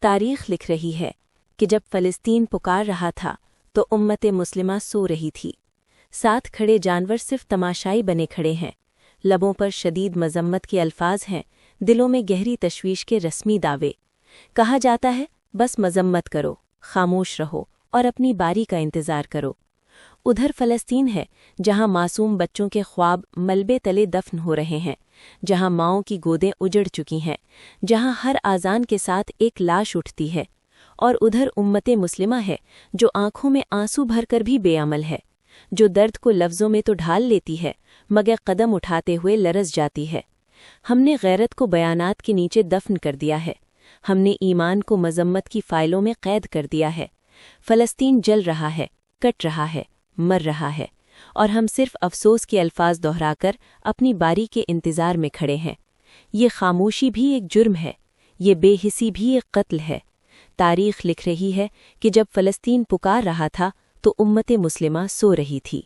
تاریخ لکھ رہی ہے کہ جب فلسطین پکار رہا تھا تو امت مسلمہ سو رہی تھی۔ ساتھ کھڑے جانور صرف تماشائی بنے کھڑے ہیں، لبوں پر شدید مذمت کے الفاظ ہیں، دلوں میں گہری تشویش کے رسمی دعوے۔ کہا جاتا ہے بس مذمت کرو، خاموش رہو اور اپنی باری کا انتظار کرو۔ ادھر فلسطین ہے جہاں معصوم بچوں کے خواب ملبے تلے دفن ہو رہے ہیں، جہاں ماؤں کی گودیں اجڑ چکی ہیں، جہاں ہر آذان کے ساتھ ایک لاش اٹھتی ہے، اور ادھر امت مسلمہ ہے جو آنکھوں میں آنسو بھر کر بھی بے عمل ہے، جو درد کو لفظوں میں تو ڈھال لیتی ہے مگر قدم اٹھاتے ہوئے لرز جاتی ہے۔ ہم نے غیرت کو بیانات کے نیچے دفن کر دیا ہے، ہم نے ایمان کو مذمت کی فائلوں میں قید کر دیا ہے۔ فلسطین جل رہا ہے، کٹ رہا ہے، مر رہا ہے، اور ہم صرف افسوس کے الفاظ دہرا کر اپنی باری کے انتظار میں کھڑے ہیں۔ یہ خاموشی بھی ایک جرم ہے، یہ بے حسی بھی ایک قتل ہے۔ تاریخ لکھ رہی ہے کہ جب فلسطین پکار رہا تھا تو امت مسلمہ سو رہی تھی۔